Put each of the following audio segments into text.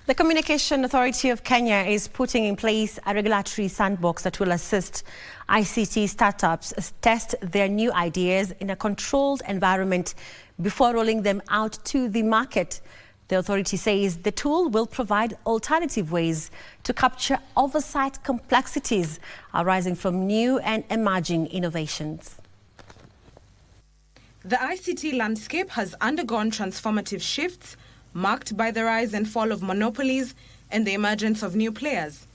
The Communication Authority of Kenya is putting in place a regulatory sandbox that will assist ICT startups test their new ideas in a controlled environment before rolling them out to the market. The authority says the tool will provide alternative ways to capture oversight complexities arising from new and emerging innovations. The ICT landscape has undergone transformative shifts marked by the rise and fall of monopolies and the emergence of new players.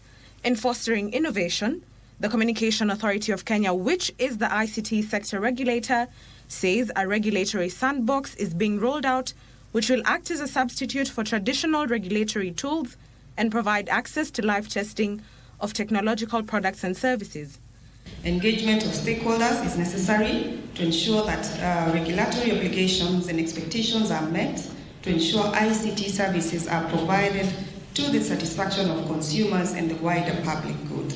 In fostering innovation, the Communication Authority of Kenya, which is the ICT sector regulator, says a regulatory sandbox is being rolled out which will act as a substitute for traditional regulatory tools and provide access to live testing of technological products and services. Engagement of stakeholders is necessary to ensure that regulatory obligations and expectations are met, to ensure ICT services are provided to the satisfaction of consumers and the wider public good.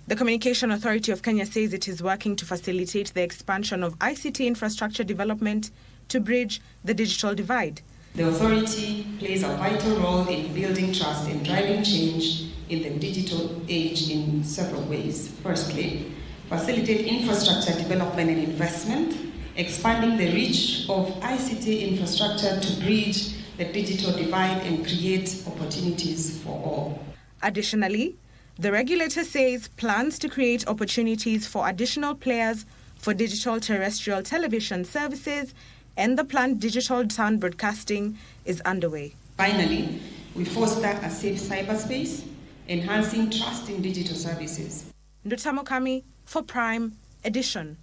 The Communication Authority of Kenya says it is working to facilitate the expansion of ICT infrastructure development to bridge the digital divide. The authority plays a vital role in building trust and driving change in the digital age in several ways. Firstly, facilitate infrastructure development and investment, expanding the reach of ICT infrastructure to bridge the digital divide and create opportunities for all. Additionally, the regulator says plans to create opportunities for additional players for digital terrestrial television services and the planned digital sound broadcasting is underway. Finally, we foster a safe cyberspace, enhancing trust in digital services. Ndutamokami for Prime Edition.